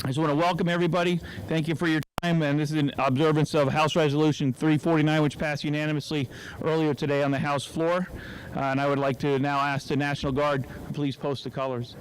I just want to welcome everybody. Thank you for your time, and this is in observance of House Resolution 349, which passed unanimously earlier today on the House floor. And I would like to now ask the National Guard to please post the colors.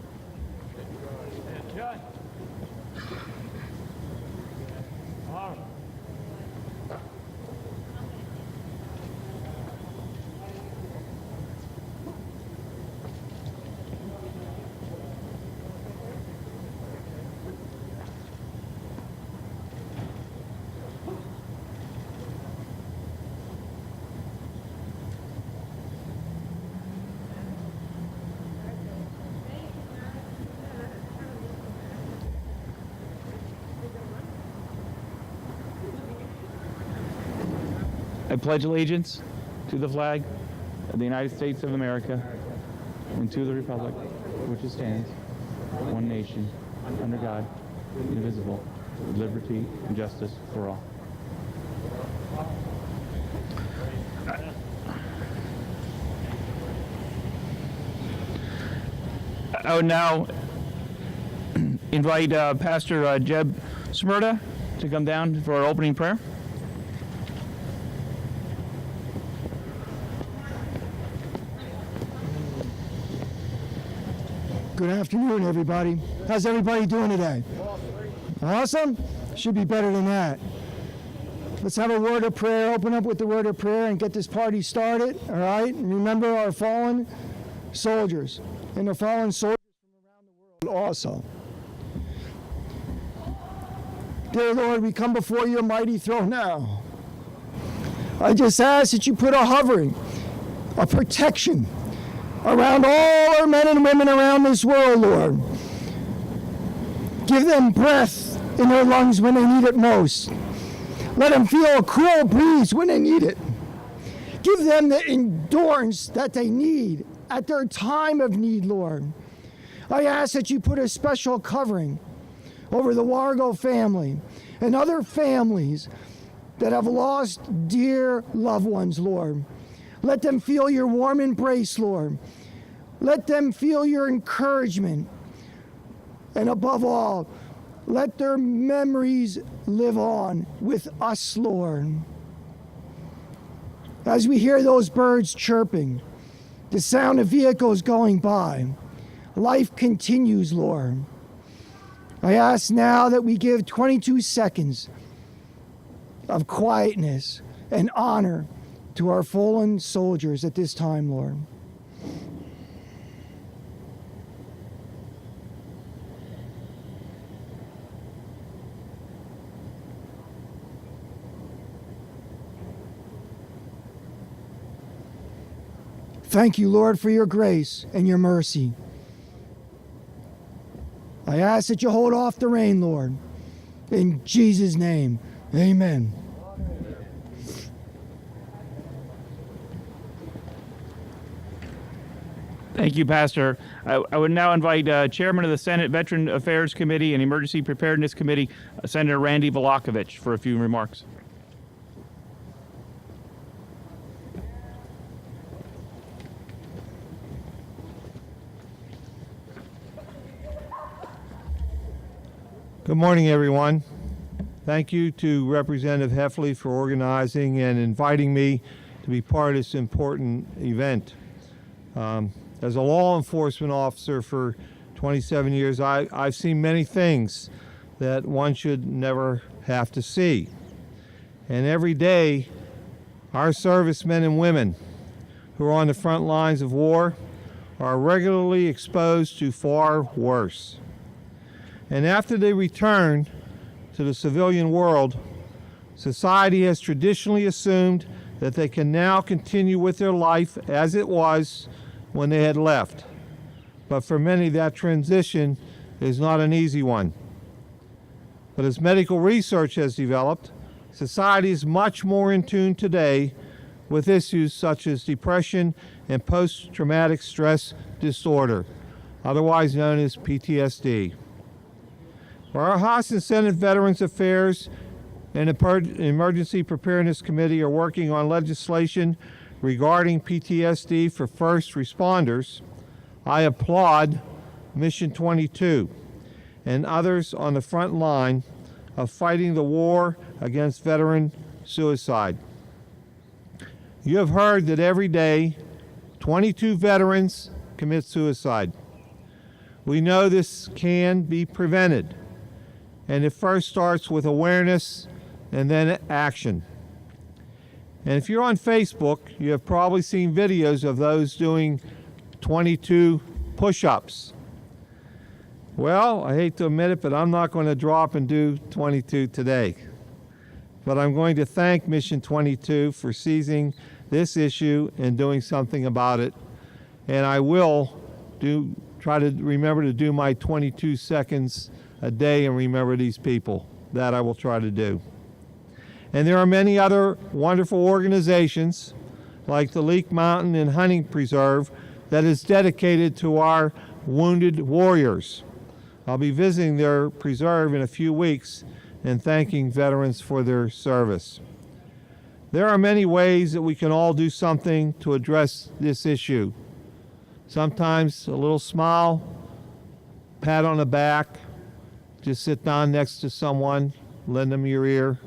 I pledge allegiance to the flag of the United States of America and to the republic which it stands, one nation, under God, indivisible, with liberty and justice for all. I would now invite Pastor Jeb Smyrda to come down for our opening prayer. Good afternoon, everybody. How's everybody doing today? Awesome? Should be better than that. Let's have a word of prayer. Open up with the word of prayer and get this party started, all right? And remember our fallen soldiers and the fallen soldiers from around the world also. Dear Lord, we come before your mighty throne now. I just ask that you put a hovering, a protection around all our men and women around this world, Lord. Give them breath in their lungs when they need it most. Let them feel a cool breeze when they need it. Give them the endurance that they need at their time of need, Lord. I ask that you put a special covering over the Wargo family and other families that have lost dear loved ones, Lord. Let them feel your warm embrace, Lord. Let them feel your encouragement. And above all, let their memories live on with us, Lord. As we hear those birds chirping, the sound of vehicles going by, life continues, Lord. I ask now that we give 22 seconds of quietness and honor to our fallen soldiers at this time, Lord. Thank you, Lord, for your grace and your mercy. I ask that you hold off the rain, Lord. In Jesus' name, amen. Thank you, Pastor. I would now invite Chairman of the Senate Veteran Affairs Committee and Emergency Preparedness Committee, Senator Randy Volakovich, for a few remarks. Good morning, everyone. Thank you to Representative Heffley for organizing and inviting me to be part of this important event. As a law enforcement officer for 27 years, I've seen many things that one should never have to see. And every day, our servicemen and women who are on the front lines of war are regularly exposed to far worse. And after they return to the civilian world, society has traditionally assumed that they can now continue with their life as it was when they had left. But for many, that transition is not an easy one. But as medical research has developed, society is much more in tune today with issues such as depression and post-traumatic stress disorder, otherwise known as PTSD. Our House and Senate Veterans Affairs and Emergency Preparedness Committee are working on legislation regarding PTSD for first responders. I applaud Mission 22 and others on the front line of fighting the war against veteran suicide. You have heard that every day 22 veterans commit suicide. We know this can be prevented, and it first starts with awareness and then action. And if you're on Facebook, you have probably seen videos of those doing 22 push-ups. Well, I hate to admit it, but I'm not going to drop and do 22 today. But I'm going to thank Mission 22 for seizing this issue and doing something about it. And I will try to remember to do my 22 seconds a day and remember these people. That I will try to do. And there are many other wonderful organizations like the Leak Mountain and Hunting Preserve that is dedicated to our wounded warriors. I'll be visiting their preserve in a few weeks and thanking veterans for their service. There are many ways that we can all do something to address this issue. Sometimes a little smile, pat on the back, just sit down next to someone, lend them your ear.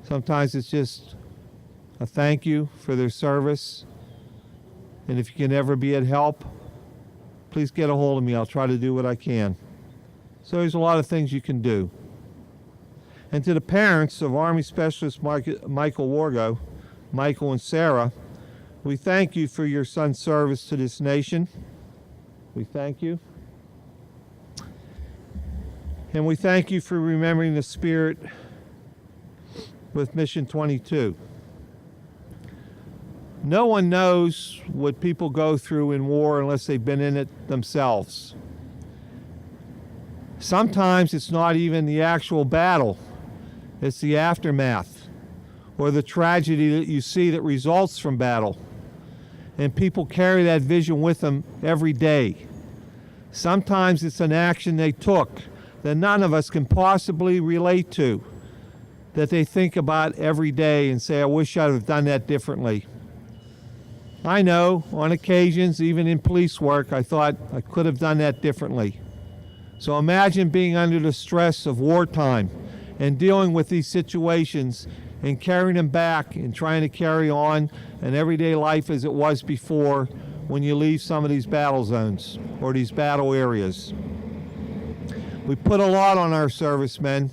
Sometimes it's just a thank you for their service. And if you can ever be of help, please get a hold of me. I'll try to do what I can. So there's a lot of things you can do. And to the parents of Army Specialist Michael Wargo, Michael and Sarah, we thank you for your son's service to this nation. We thank you. And we thank you for remembering the spirit with Mission 22. No one knows what people go through in war unless they've been in it themselves. Sometimes it's not even the actual battle. It's the aftermath or the tragedy that you see that results from battle. And people carry that vision with them every day. Sometimes it's an action they took that none of us can possibly relate to, that they think about every day and say, I wish I'd have done that differently. I know, on occasions, even in police work, I thought I could have done that differently. So imagine being under the stress of wartime and dealing with these situations and carrying them back and trying to carry on an everyday life as it was before when you leave some of these battle zones or these battle areas. We put a lot on our servicemen,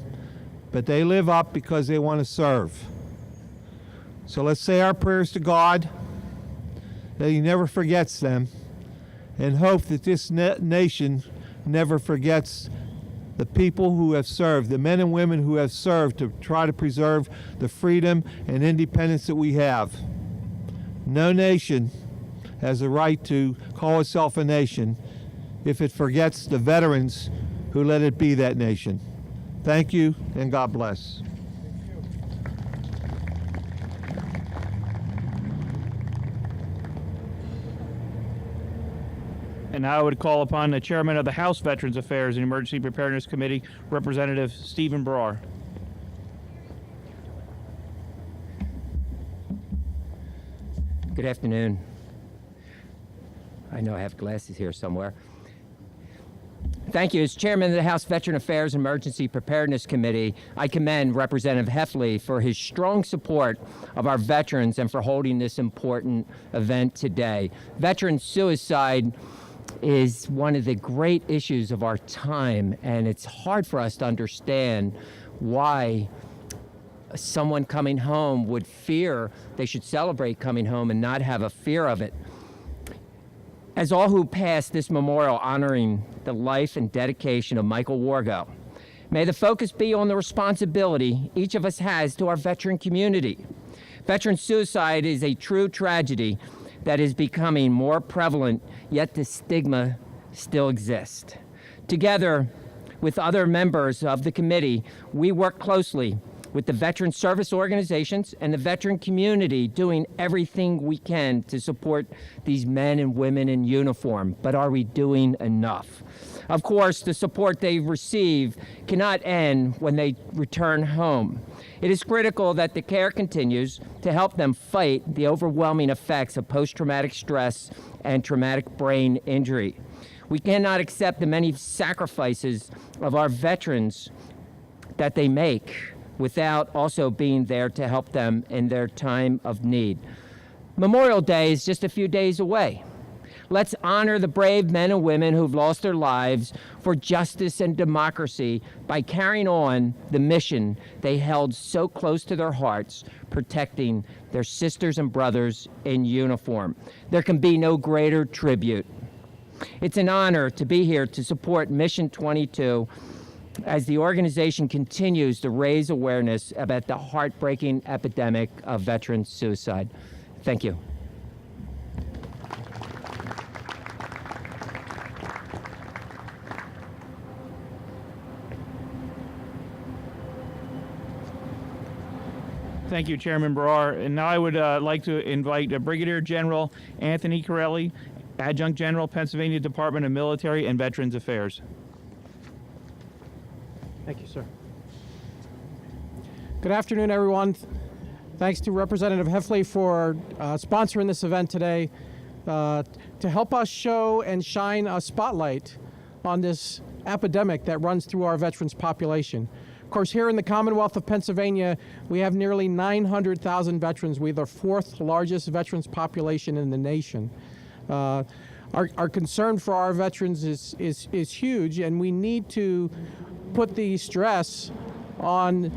but they live up because they want to serve. So let's say our prayers to God that He never forgets them, and hope that this nation never forgets the people who have served, the men and women who have served to try to preserve the freedom and independence that we have. No nation has a right to call itself a nation if it forgets the veterans who let it be that nation. Thank you, and God bless. And now I would call upon the chairman of the House Veterans Affairs and Emergency Preparedness Committee, Representative Stephen Brar. Good afternoon. I know I have glasses here somewhere. Thank you. As chairman of the House Veteran Affairs and Emergency Preparedness Committee, I commend Representative Heffley for his strong support of our veterans and for holding this important event today. Veteran suicide is one of the great issues of our time, and it's hard for us to understand why someone coming home would fear they should celebrate coming home and not have a fear of it. As all who pass this memorial honoring the life and dedication of Michael Wargo, may the focus be on the responsibility each of us has to our veteran community. Veteran suicide is a true tragedy that is becoming more prevalent, yet the stigma still exists. Together with other members of the committee, we work closely with the veteran service organizations and the veteran community, doing everything we can to support these men and women in uniform. But are we doing enough? Of course, the support they receive cannot end when they return home. It is critical that the care continues to help them fight the overwhelming effects of post-traumatic stress and traumatic brain injury. We cannot accept the many sacrifices of our veterans that they make without also being there to help them in their time of need. Memorial Day is just a few days away. Let's honor the brave men and women who've lost their lives for justice and democracy by carrying on the mission they held so close to their hearts, protecting their sisters and brothers in uniform. There can be no greater tribute. It's an honor to be here to support Mission 22 as the organization continues to raise awareness about the heartbreaking epidemic of veteran suicide. Thank you. Thank you, Chairman Brar. And now I would like to invite Brigadier General Anthony Corelli, Adjunct General, Pennsylvania Department of Military and Veterans Affairs. Thank you, sir. Good afternoon, everyone. Thanks to Representative Heffley for sponsoring this event today to help us show and shine a spotlight on this epidemic that runs through our veterans population. Of course, here in the Commonwealth of Pennsylvania, we have nearly 900,000 veterans. We're the fourth largest veterans population in the nation. Our concern for our veterans is huge, and we need to put the stress on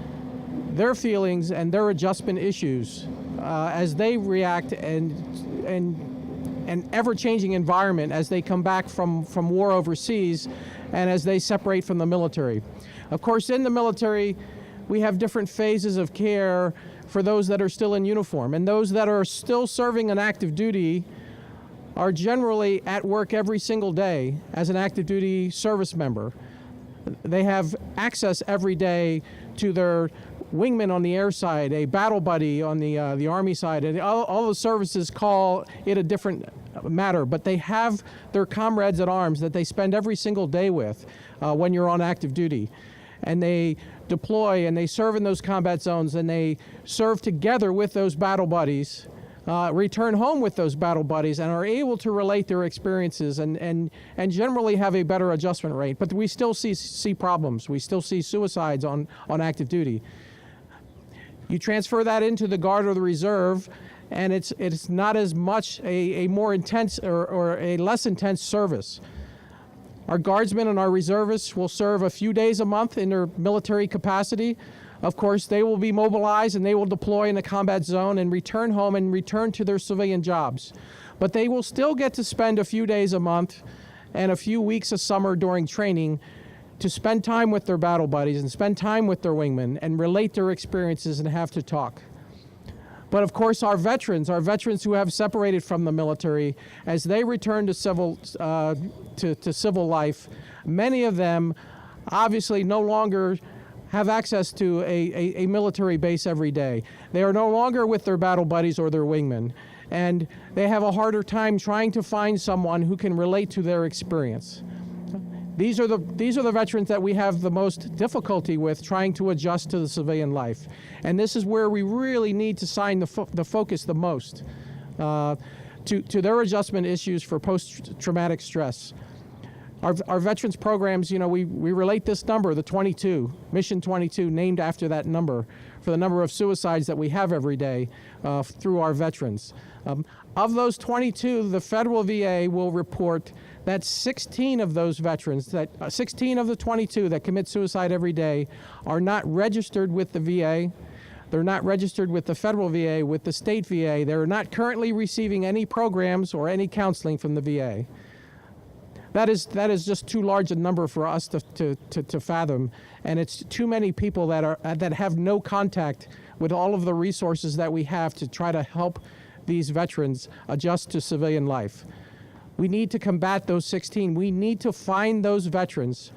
their feelings and their adjustment issues as they react and an ever-changing environment as they come back from war overseas and as they separate from the military. Of course, in the military, we have different phases of care for those that are still in uniform, and those that are still serving an active duty are generally at work every single day as an active duty service member. They have access every day to their wingman on the air side, a battle buddy on the Army side, and all the services call it a different matter, but they have their comrades at arms that they spend every single day with when you're on active duty. And they deploy and they serve in those combat zones, and they serve together with those battle buddies, return home with those battle buddies, and are able to relate their experiences and generally have a better adjustment rate. But we still see problems. We still see suicides on active duty. You transfer that into the Guard or the Reserve, and it's not as much a more intense or a less intense service. Our Guardsmen and our Reservists will serve a few days a month in their military capacity. Of course, they will be mobilized and they will deploy in a combat zone and return home and return to their civilian jobs. But they will still get to spend a few days a month and a few weeks a summer during training to spend time with their battle buddies and spend time with their wingmen and relate their experiences and have to talk. But of course, our veterans who have separated from the military, as they return to civil life, many of them obviously no longer have access to a military base every day. They are no longer with their battle buddies or their wingmen, and they have a harder time trying to find someone who can relate to their experience. These are the veterans that we have the most difficulty with trying to adjust to the civilian life. And this is where we really need to shine the focus the most to their adjustment issues for post-traumatic stress. Our veterans programs, we relate this number, the 22, Mission 22, named after that number, for the number of suicides that we have every day through our veterans. Of those 22, the federal VA will report that 16 of those veterans, 16 of the 22 that commit suicide every day are not registered with the VA. They're not registered with the federal VA, with the state VA. They're not currently receiving any programs or any counseling from the VA. That is just too large a number for us to fathom, and it's too many people that have no contact with all of the resources that we have to try to help these veterans adjust to civilian life. We need to combat those 16. We need to find those veterans,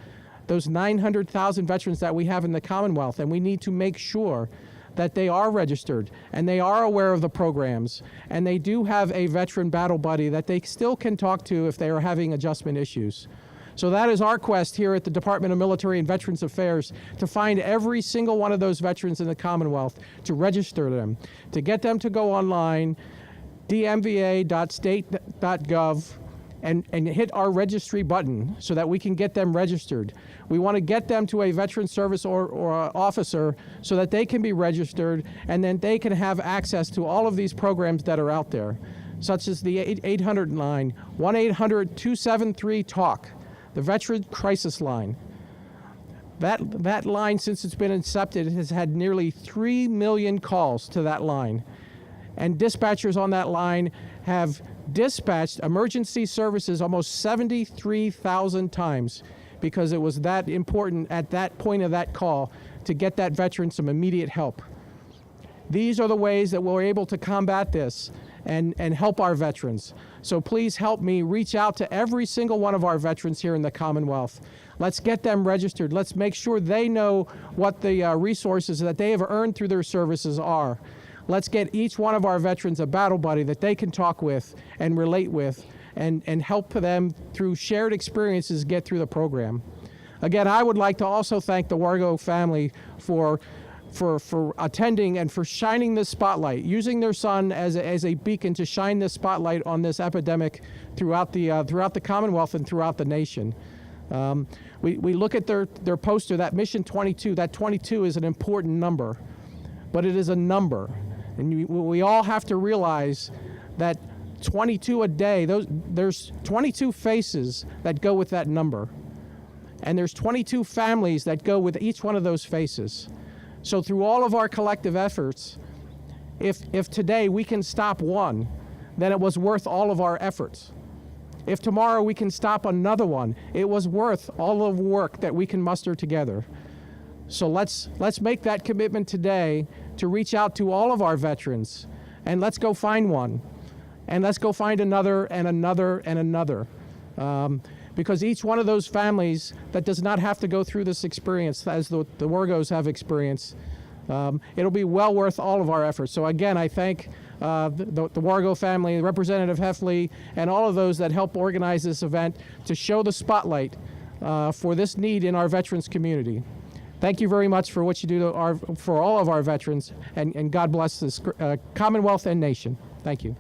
those 900,000 veterans that we have in the Commonwealth, and we need to make sure that they are registered and they are aware of the programs and they do have a veteran battle buddy that they still can talk to if they are having adjustment issues. So that is our quest here at the Department of Military and Veterans Affairs, to find every single one of those veterans in the Commonwealth, to register them, to get them to go online, dmva.state.gov, and hit our registry button so that we can get them registered. We want to get them to a veteran service or officer so that they can be registered, and then they can have access to all of these programs that are out there, such as the 800 line, 1-800-273-TALK, the Veteran Crisis Line. That line, since it's been incepted, has had nearly 3 million calls to that line. And dispatchers on that line have dispatched emergency services almost 73,000 times because it was that important at that point of that call to get that veteran some immediate help. These are the ways that we're able to combat this and help our veterans. So please help me reach out to every single one of our veterans here in the Commonwealth. Let's get them registered. Let's make sure they know what the resources that they have earned through their services are. Let's get each one of our veterans a battle buddy that they can talk with and relate with and help them through shared experiences get through the program. Again, I would like to also thank the Wargo family for attending and for shining this spotlight, using their son as a beacon to shine this spotlight on this epidemic throughout the Commonwealth and throughout the nation. We look at their poster, that Mission 22. That 22 is an important number, but it is a number. And we all have to realize that 22 a day, there's 22 faces that go with that number. And there's 22 families that go with each one of those faces. So through all of our collective efforts, if today we can stop one, then it was worth all of our efforts. If tomorrow we can stop another one, it was worth all of the work that we can muster together. So let's make that commitment today to reach out to all of our veterans, and let's go find one, and let's go find another and another and another. Because each one of those families that does not have to go through this experience as the Wargos have experienced, it'll be well worth all of our efforts. So again, I thank the Wargo family, Representative Heffley, and all of those that help organize this event to show the spotlight for this need in our veterans community. Thank you very much for what you do for all of our veterans, and God bless this Commonwealth and nation. Thank you.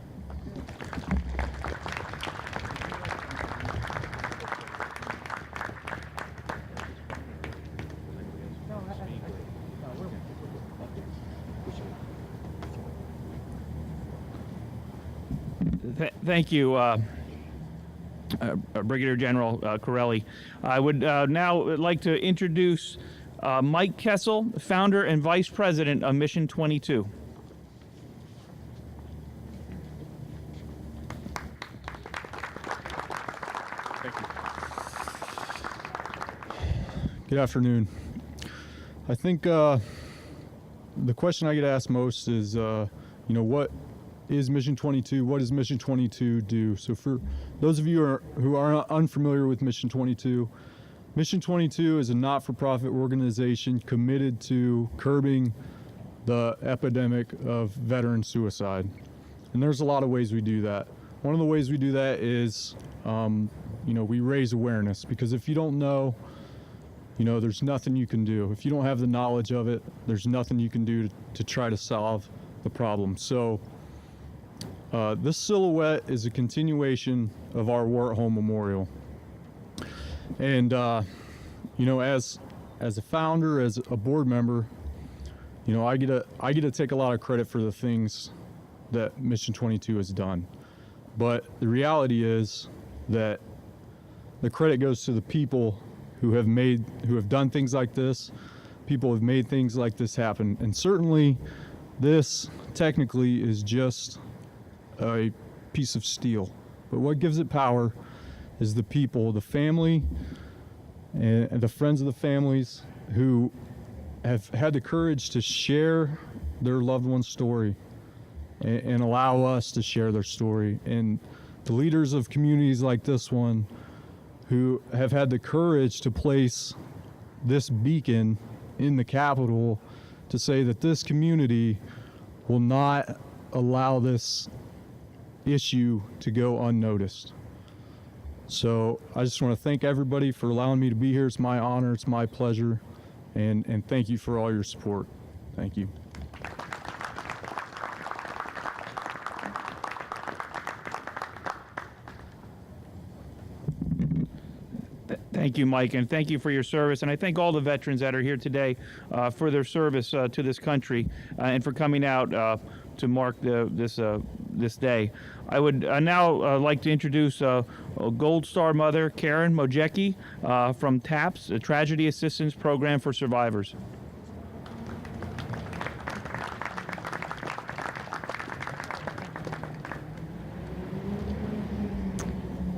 Thank you, Brigadier General Corelli. I would now like to introduce Mike Kessel, founder and vice president of Mission 22. Thank you. Good afternoon. I think the question I get asked most is, what is Mission 22? What does Mission 22 do? So for those of you who are unfamiliar with Mission 22, Mission 22 is a not-for-profit organization committed to curbing the epidemic of veteran suicide. And there's a lot of ways we do that. One of the ways we do that is, we raise awareness, because if you don't know, there's nothing you can do. If you don't have the knowledge of it, there's nothing you can do to try to solve the problem. So this silhouette is a continuation of our War at Home Memorial. And, as a founder, as a board member, I get to take a lot of credit for the things that Mission 22 has done. But the reality is that the credit goes to the people who have done things like this. People have made things like this happen. And certainly this technically is just a piece of steel. But what gives it power is the people, the family, and the friends of the families who have had the courage to share their loved one's story and allow us to share their story. And the leaders of communities like this one who have had the courage to place this beacon in the Capitol to say that this community will not allow this issue to go unnoticed. So I just want to thank everybody for allowing me to be here. It's my honor, it's my pleasure, and thank you for all your support. Thank you. Thank you, Mike, and thank you for your service. And I thank all the veterans that are here today for their service to this country and for coming out to mark this day. I would now like to introduce Gold Star Mother Karen Mojecki from TAPS, a Tragedy Assistance Program for Survivors.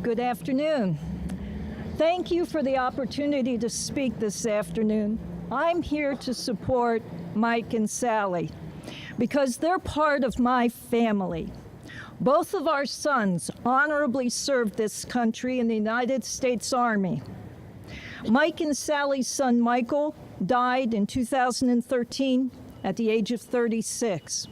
Good afternoon. Thank you for the opportunity to speak this afternoon. I'm here to support Mike and Sally because they're part of my family. Both of our sons honorably served this country in the United States Army. Mike and Sally's son Michael died in 2013 at the age of 36.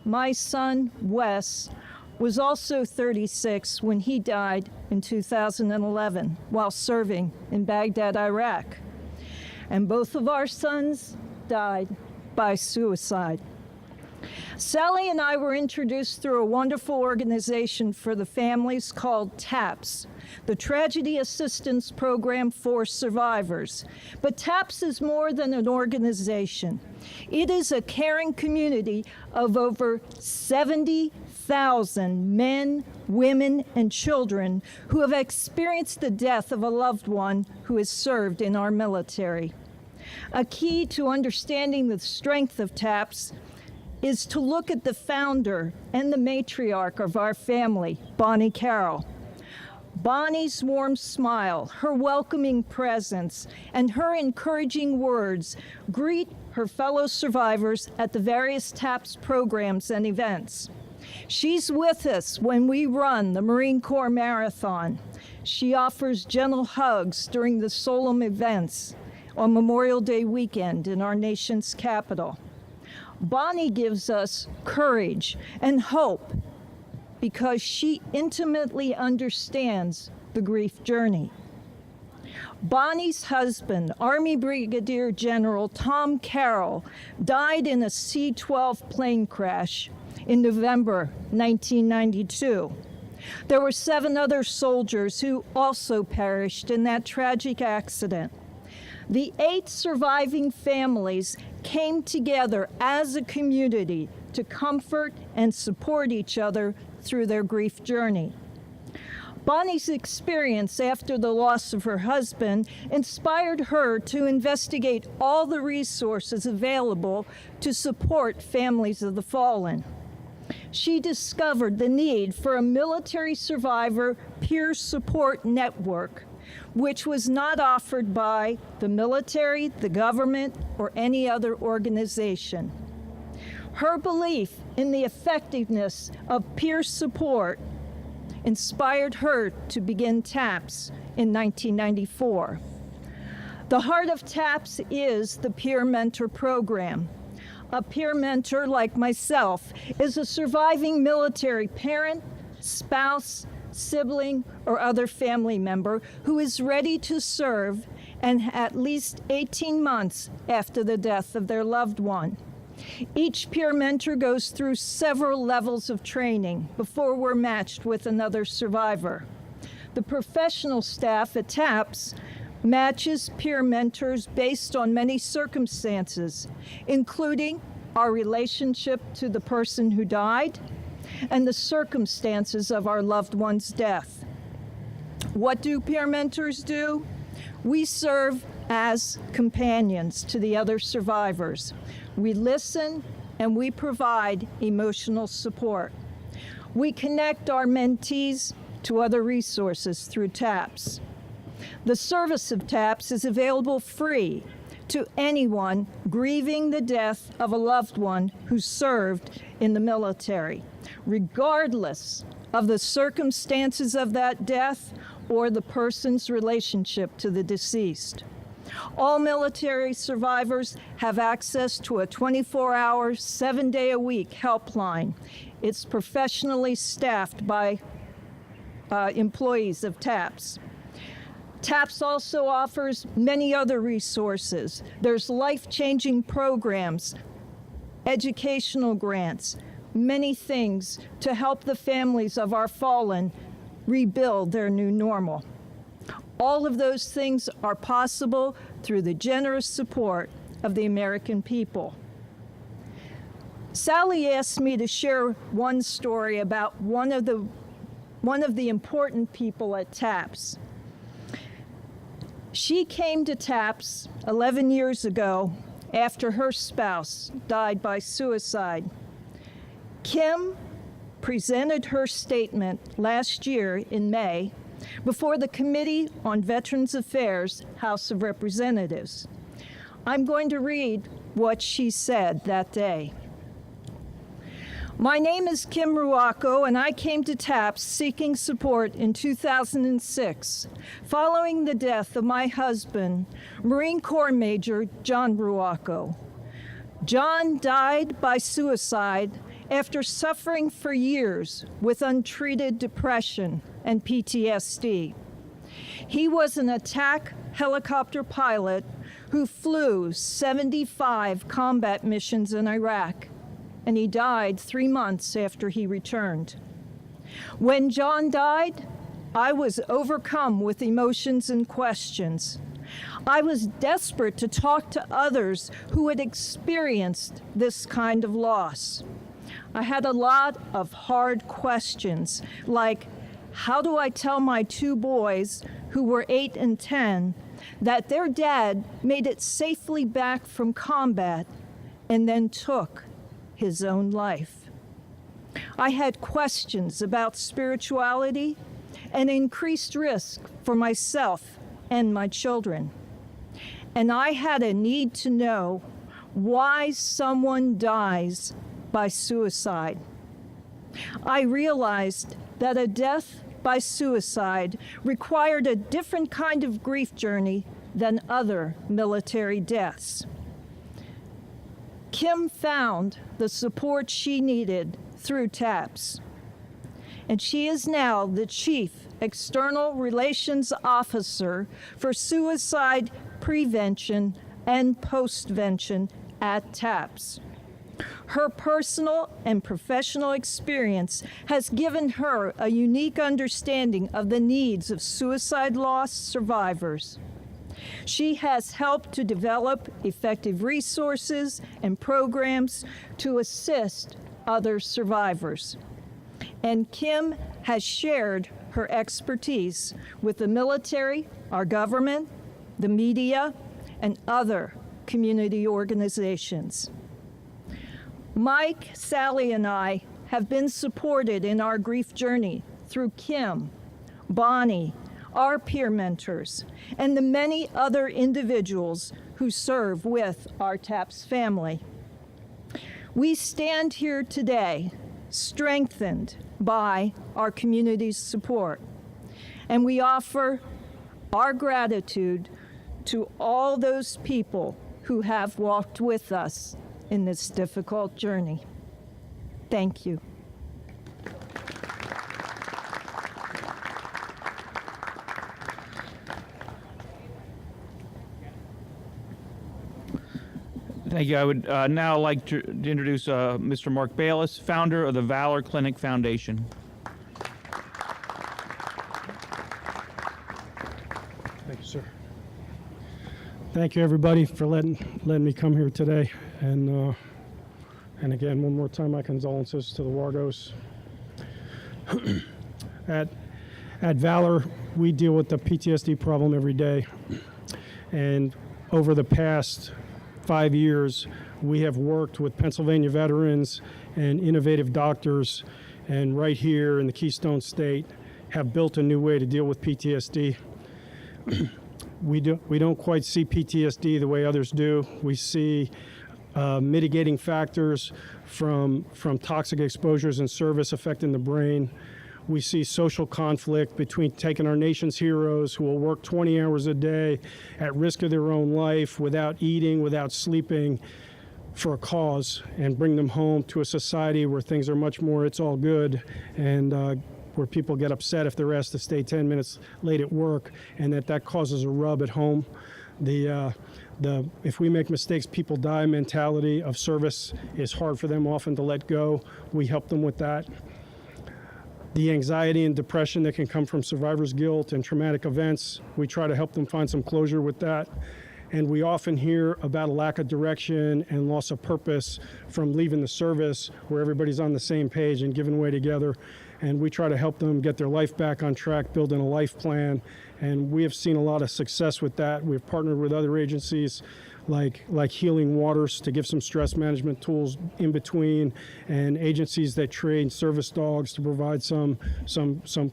My son Wes was also 36 when he died in 2011 while serving in Baghdad, Iraq. And both of our sons died by suicide. Sally and I were introduced through a wonderful organization for the families called TAPS, the Tragedy Assistance Program for Survivors. But TAPS is more than an organization. It is a caring community of over 70,000 men, women, and children who have experienced the death of a loved one who has served in our military. A key to understanding the strength of TAPS is to look at the founder and the matriarch of our family, Bonnie Carroll. Bonnie's warm smile, her welcoming presence, and her encouraging words greet her fellow survivors at the various TAPS programs and events. She's with us when we run the Marine Corps Marathon. She offers gentle hugs during the solemn events on Memorial Day weekend in our nation's capital. Bonnie gives us courage and hope because she intimately understands the grief journey. Bonnie's husband, Army Brigadier General Tom Carroll, died in a C-12 plane crash in November 1992. There were 7 other soldiers who also perished in that tragic accident. The 8 surviving families came together as a community to comfort and support each other through their grief journey. Bonnie's experience after the loss of her husband inspired her to investigate all the resources available to support families of the fallen. She discovered the need for a military survivor peer support network, which was not offered by the military, the government, or any other organization. Her belief in the effectiveness of peer support inspired her to begin TAPS in 1994. The heart of TAPS is the Peer Mentor Program. A peer mentor, like myself, is a surviving military parent, spouse, sibling, or other family member who is ready to serve and at least 18 months after the death of their loved one. Each peer mentor goes through several levels of training before we're matched with another survivor. The professional staff at TAPS matches peer mentors based on many circumstances, including our relationship to the person who died and the circumstances of our loved one's death. What do peer mentors do? We serve as companions to the other survivors. We listen and we provide emotional support. We connect our mentees to other resources through TAPS. The service of TAPS is available free to anyone grieving the death of a loved one who served in the military, regardless of the circumstances of that death or the person's relationship to the deceased. All military survivors have access to a 24-hour, 7-day-a-week helpline. It's professionally staffed by employees of TAPS. TAPS also offers many other resources. There's life-changing programs, educational grants, many things to help the families of our fallen rebuild their new normal. All of those things are possible through the generous support of the American people. Sally asked me to share one story about one of the important people at TAPS. She came to TAPS 11 years ago after her spouse died by suicide. Kim presented her statement last year in May before the Committee on Veterans Affairs, House of Representatives. I'm going to read what she said that day. My name is Kim Ruocco, and I came to TAPS seeking support in 2006, following the death of my husband, Marine Corps Major John Ruocco. John died by suicide after suffering for years with untreated depression and PTSD. He was an attack helicopter pilot who flew 75 combat missions in Iraq, and he died 3 months after he returned. When John died, I was overcome with emotions and questions. I was desperate to talk to others who had experienced this kind of loss. I had a lot of hard questions, like, how do I tell my 2 boys, who were 8 and 10, that their dad made it safely back from combat and then took his own life? I had questions about spirituality and increased risk for myself and my children. And I had a need to know why someone dies by suicide. I realized that a death by suicide required a different kind of grief journey than other military deaths. Kim found the support she needed through TAPS, and she is now the Chief External Relations Officer for Suicide Prevention and Postvention at TAPS. Her personal and professional experience has given her a unique understanding of the needs of suicide loss survivors. She has helped to develop effective resources and programs to assist other survivors. And Kim has shared her expertise with the military, our government, the media, and other community organizations. Mike, Sally, and I have been supported in our grief journey through Kim, Bonnie, our peer mentors, and the many other individuals who serve with our TAPS family. We stand here today strengthened by our community's support, and we offer our gratitude to all those people who have walked with us in this difficult journey. Thank you. Thank you. I would now like to introduce Mr. Mark Bayless, founder of the Valor Clinic Foundation. Thank you, sir. Thank you, everybody, for letting me come here today. And again, one more time, my condolences to the Wargos. At Valor, we deal with the PTSD problem every day. And over the past 5 years, we have worked with Pennsylvania veterans and innovative doctors, and right here in the Keystone State have built a new way to deal with PTSD. We don't quite see PTSD the way others do. We see mitigating factors from toxic exposures in service affecting the brain. We see social conflict between taking our nation's heroes who will work 20 hours a day at risk of their own life, without eating, without sleeping, for a cause, and bring them home to a society where things are much more it's all good, and where people get upset if they're asked to stay 10 minutes late at work, and that causes a rub at home. The if we make mistakes, people die mentality of service is hard for them often to let go. We help them with that. the anxiety and depression that can come from survivor's guilt and traumatic events. We try to help them find some closure with that. And we often hear about a lack of direction and loss of purpose from leaving the service, where everybody's on the same page and giving way together. And we try to help them get their life back on track, building a life plan. And we have seen a lot of success with that. We've partnered with other agencies like Healing Waters to give some stress management tools in between, and agencies that train service dogs to provide some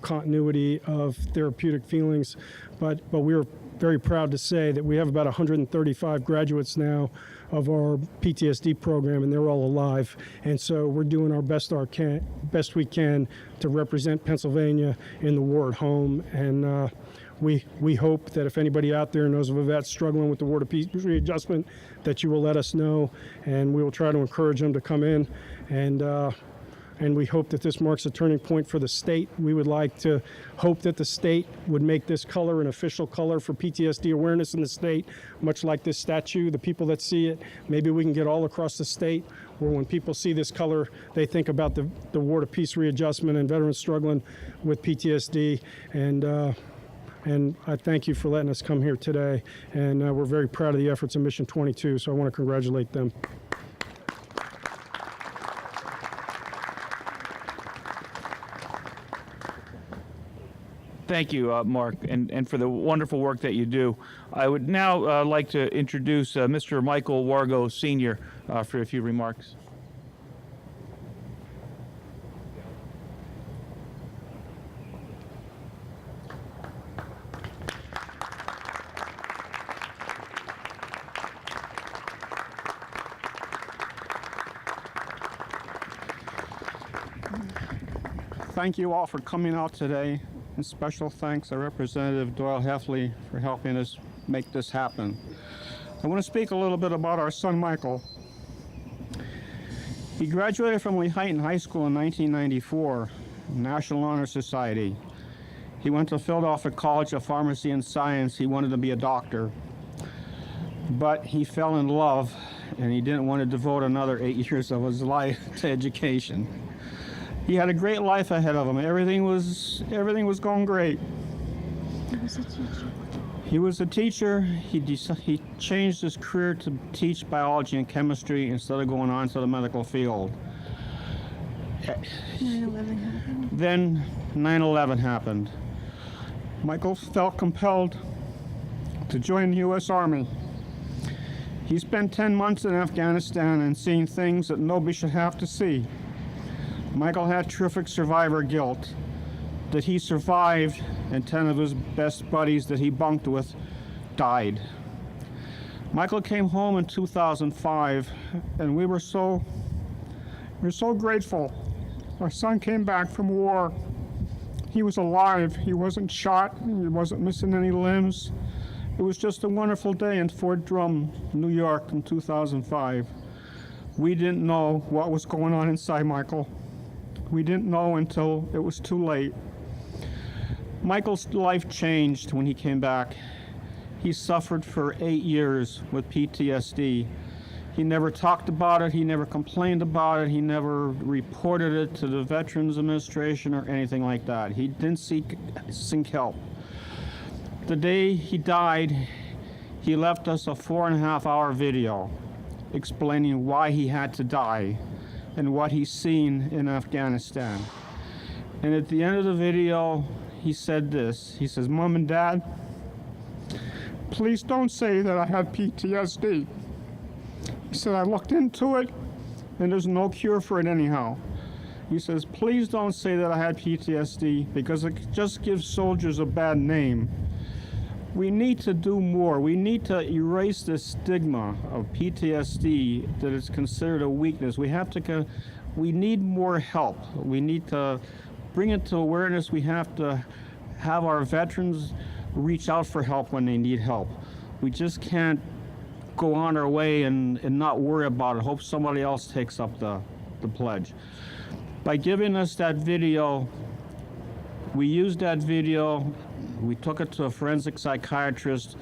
continuity of therapeutic feelings. But we're very proud to say that we have about 135 graduates now of our PTSD program, and they're all alive. And so we're doing our best we can to represent Pennsylvania in the war at home. And we hope that if anybody out there knows of a vet struggling with the War to Peace readjustment, that you will let us know, and we will try to encourage them to come in. And we hope that this marks a turning point for the state. We would like to hope that the state would make this color an official color for PTSD awareness in the state, much like this statue. The people that see it, maybe we can get all across the state, where when people see this color, they think about the War to Peace readjustment and veterans struggling with PTSD. And I thank you for letting us come here today. And we're very proud of the efforts of Mission 22, so I want to congratulate them. Thank you, Mark, and for the wonderful work that you do. I would now like to introduce Mr. Michael Wargo, Sr., for a few remarks. Thank you all for coming out today, and special thanks to Representative Doyle Heffley for helping us make this happen. I want to speak a little bit about our son Michael. He graduated from Lehighton High School in 1994, National Honor Society. He went to Philadelphia College of Pharmacy and Science. He wanted to be a doctor, but he fell in love, and he didn't want to devote another 8 years of his life to education. He had a great life ahead of him. Everything was going great. He was a teacher. He changed his career to teach biology and chemistry instead of going on to the medical field. 9/11 happened. Then 9/11 happened. Michael felt compelled to join the U.S. Army. He spent 10 months in Afghanistan and seen things that nobody should have to see. Michael had terrific survivor guilt that he survived, and 10 of his best buddies that he bunked with died. Michael came home in 2005, and we were so grateful. Our son came back from war. He was alive. He wasn't shot. He wasn't missing any limbs. It was just a wonderful day in Fort Drum, New York in 2005. We didn't know what was going on inside Michael. We didn't know until it was too late. Michael's life changed when he came back. He suffered for 8 years with PTSD. He never talked about it. He never complained about it. He never reported it to the Veterans Administration or anything like that. He didn't seek help. The day he died, he left us a 4.5-hour video explaining why he had to die and what he's seen in Afghanistan. And at the end of the video, he said this. He says, "Mom and Dad, please don't say that I had PTSD." He said, "I looked into it, and there's no cure for it anyhow." He says, "Please don't say that I had PTSD, because it just gives soldiers a bad name. We need to do more. We need to erase this stigma of PTSD, that it's considered a weakness. We need more help. We need to bring it to awareness. We have to have our veterans reach out for help when they need help. We just can't go on our way and not worry about it, hope somebody else takes up the pledge." By giving us that video, we used that video, we took it to a forensic psychiatrist.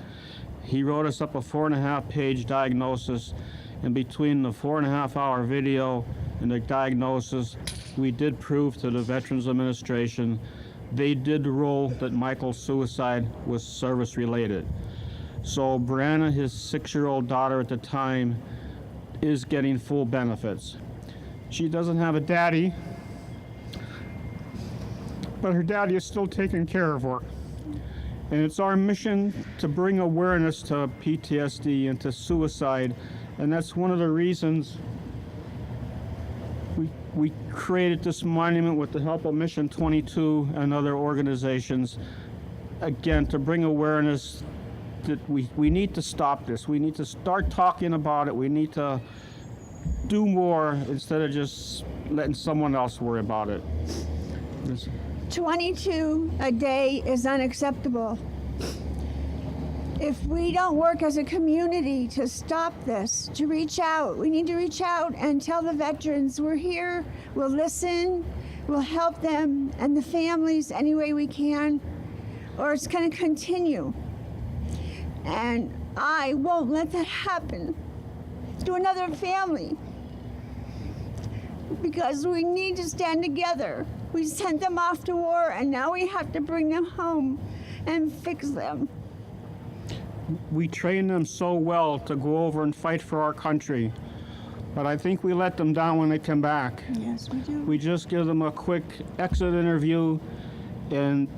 He wrote us up a 4.5-page diagnosis, and between the 4.5-hour video and the diagnosis, we did prove to the Veterans Administration they did rule that Michael's suicide was service-related. So Brianna, his 6-year-old daughter at the time, is getting full benefits. She doesn't have a daddy, but her daddy is still taking care of her. And it's our mission to bring awareness to PTSD and to suicide, and that's one of the reasons we created this monument with the help of Mission 22 and other organizations, again, to bring awareness that we need to stop this. We need to start talking about it. We need to do more instead of just letting someone else worry about it. 22 a day is unacceptable. If we don't work as a community to stop this, to reach out, we need to reach out and tell the veterans we're here, we'll listen, we'll help them and the families any way we can, or it's going to continue. And I won't let that happen to another family, because we need to stand together. We sent them off to war, and now we have to bring them home and fix them. We train them so well to go over and fight for our country, but I think we let them down when they come back. Yes, we do. We just give them a quick exit interview, and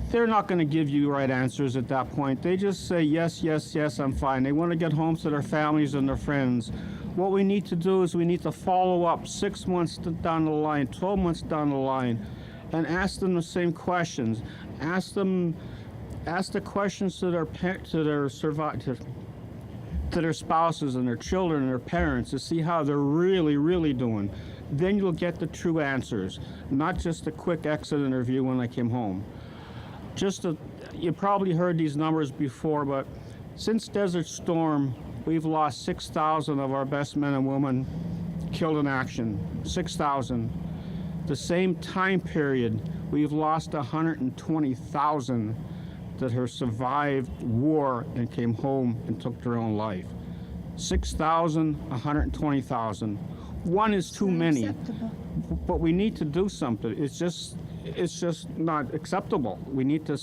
they're not going to give you right answers at that point. They just say, yes, yes, yes, I'm fine. They want to get home to their families and their friends. What we need to do is we need to follow up 6 months down the line, 12 months down the line, and ask them the same questions. Ask the questions to their spouses and their children and their parents to see how they're really, really doing. Then you'll get the true answers, not just a quick exit interview when they came home. You probably heard these numbers before, but since Desert Storm, we've lost 6,000 of our best men and women killed in action. 6,000. The same time period, we've lost 120,000 that have survived war and came home and took their own life. 6,000, 120,000. One is too many, but we need to do something. It's just not acceptable. We need to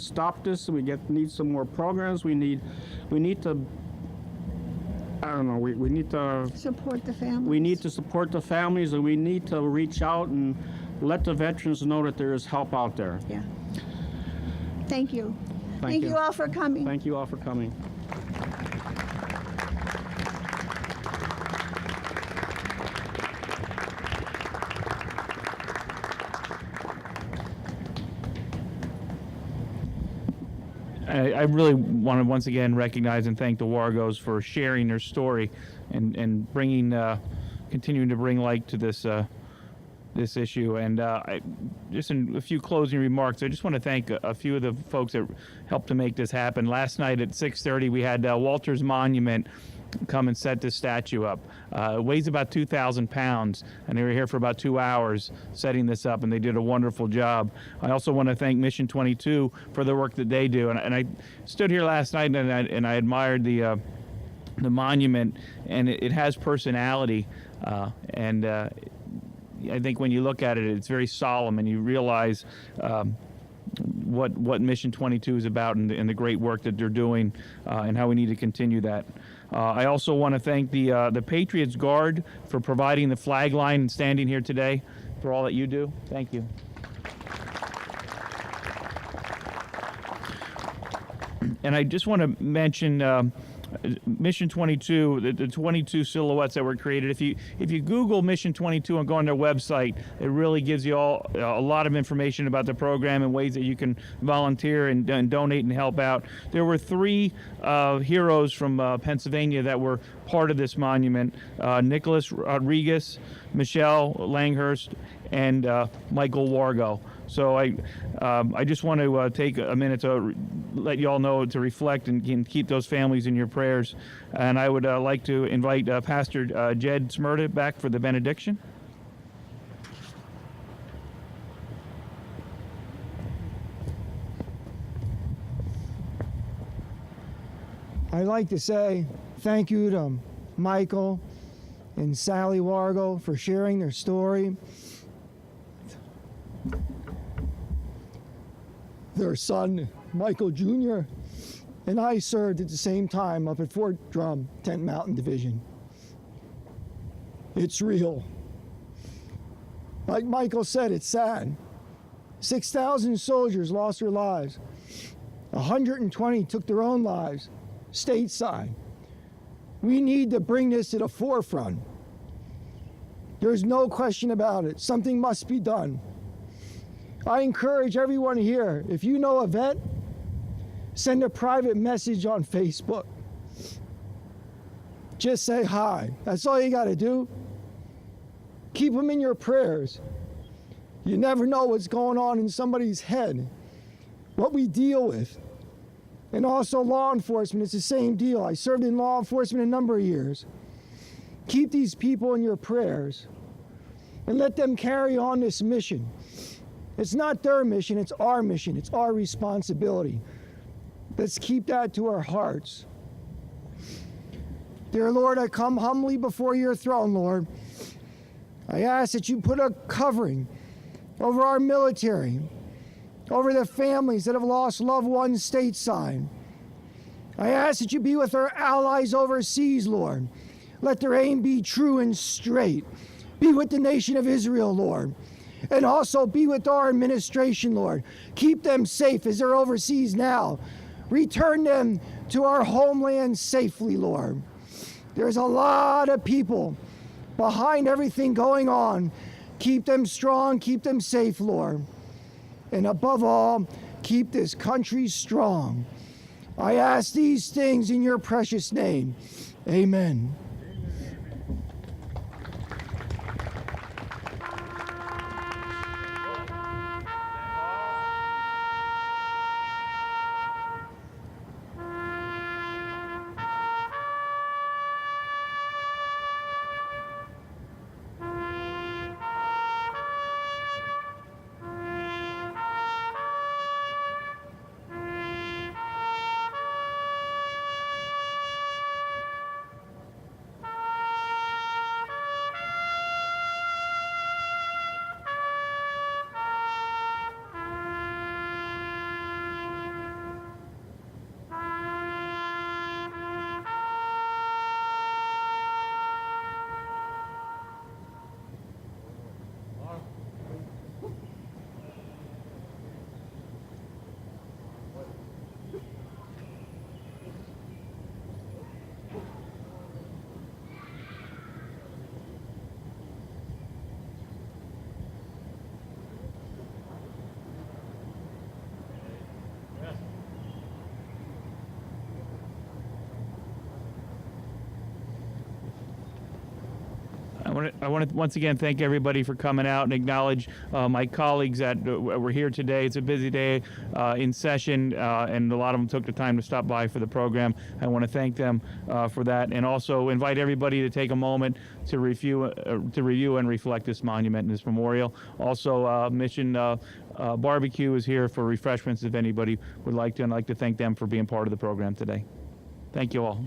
stop this. We need some more programs. We need to. I don't know. We need to support the families. We need to support the families, and we need to reach out and let the veterans know that there is help out there. Yeah. Thank you. Thank you. You all for coming. Thank you all for coming. I really want to once again recognize and thank the Wargos for sharing their story and bringing, continuing to bring light to this this issue. And just in a few closing remarks, I just want to thank a few of the folks that helped to make this happen. Last night at 6:30, we had Walter's Monument come and set this statue up. It weighs about 2,000 pounds, and they were here for about 2 hours setting this up, and they did a wonderful job. I also want to thank Mission 22 for the work that they do. And I stood here last night and I admired the monument, and it has personality. I think when you look at it, it's very solemn, and you realize what Mission 22 is about and the great work that they're doing, and how we need to continue that. I also want to thank the Patriots Guard for providing the flag line and standing here today for all that you do. Thank you. And I just want to mention Mission 22, the 22 silhouettes that were created. If you Google Mission 22 and go on their website, it really gives you all a lot of information about the program and ways that you can volunteer and donate and help out. There were 3 heroes from Pennsylvania that were part of this monument: Nicholas Rodriguez, Michelle Langhurst, and Michael Wargo. So I just want to take a minute to let you all know to reflect and keep those families in your prayers. And I would like to invite Pastor Jed Smyrda back for the benediction. I'd like to say thank you to Michael and Sally Wargo for sharing their story Their son, Michael Jr., and I served at the same time up at Fort Drum, 10th Mountain Division. It's real. Like Michael said, it's sad. 6,000 soldiers lost their lives. 120 took their own lives stateside. We need to bring this to the forefront. There's no question about it. Something must be done. I encourage everyone here, if you know a vet, send a private message on Facebook. Just say hi. That's all you got to do. Keep them in your prayers. You never know what's going on in somebody's head, what we deal with. And also law enforcement, it's the same deal. I served in law enforcement a number of years. Keep these people in your prayers and let them carry on this mission. It's not their mission, it's our mission. It's our responsibility. Let's keep that to our hearts. Dear Lord, I come humbly before your throne, Lord. I ask that you put a covering over our military, over the families that have lost loved ones stateside. I ask that you be with our allies overseas, Lord. Let their aim be true and straight. Be with the nation of Israel, Lord. And also be with our administration, Lord. Keep them safe as they're overseas now. Return them to our homeland safely, Lord. There's a lot of people behind everything going on. Keep them strong, keep them safe, Lord. And above all, keep this country strong. I ask these things in your precious name. Amen. I want to once again thank everybody for coming out and acknowledge my colleagues that were here today. It's a busy day in session, and a lot of them took the time to stop by for the program. I want to thank them for that, and also invite everybody to take a moment to review and reflect this monument and this memorial. Also, Mission Barbecue is here for refreshments if anybody would like to, and I'd like to thank them for being part of the program today. Thank you all.